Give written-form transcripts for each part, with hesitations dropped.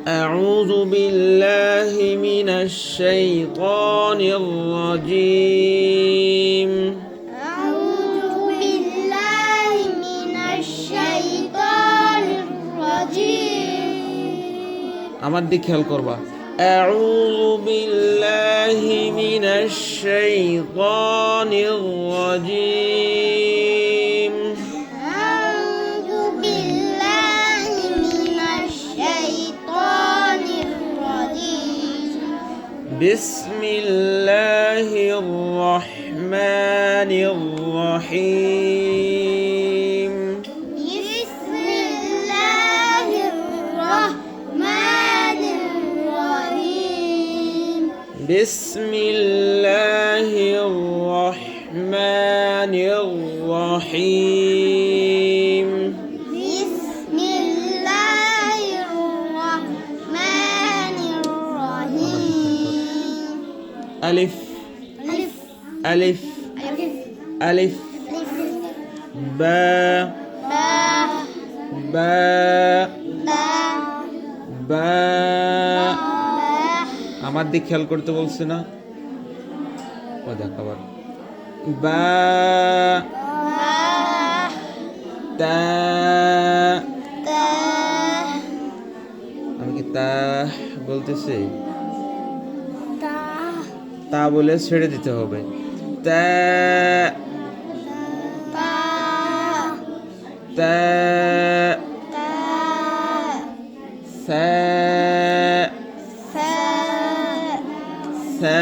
أعوذ بالله من الشيطان الرجيم أعوذ بالله من الشيطان الرجيم আমার দিকে খেয়াল করবা أعوذ بالله من الشيطان الرجيم أعوذ بالله من الشيطان الرجيم بسم الله الرحمن الرحيم بسم الله الرحمن الرحيم بسم الله الرحمن الرحيم بسم الله الرحمن الرحيم ألف ألف ألف ألف ألف باء با باء با باء با আমার দিক খেয়াল করতে বলছে না ও দেখ আবার বা তা আমি কি তা বলতেছি তা বলে ছেড়ে দিতে হবে তা তা সা সা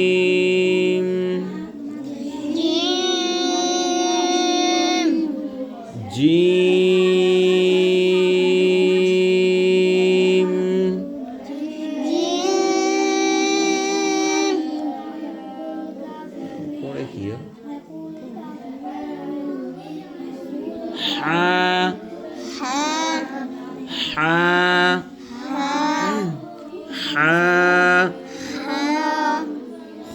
জিম জিম পরে কি হা হা হা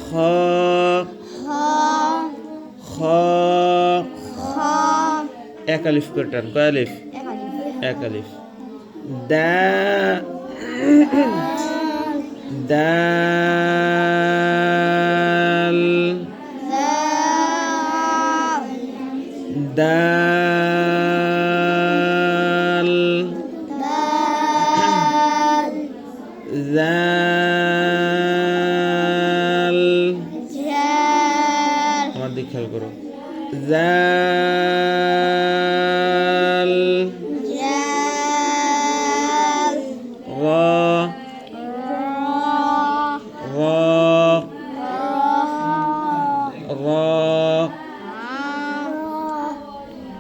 খ খ এক আলিফ করে টান কয় আলিফ এক আলিফ দা দাল দাল জাল আমার দিকে খেয়াল করো জাল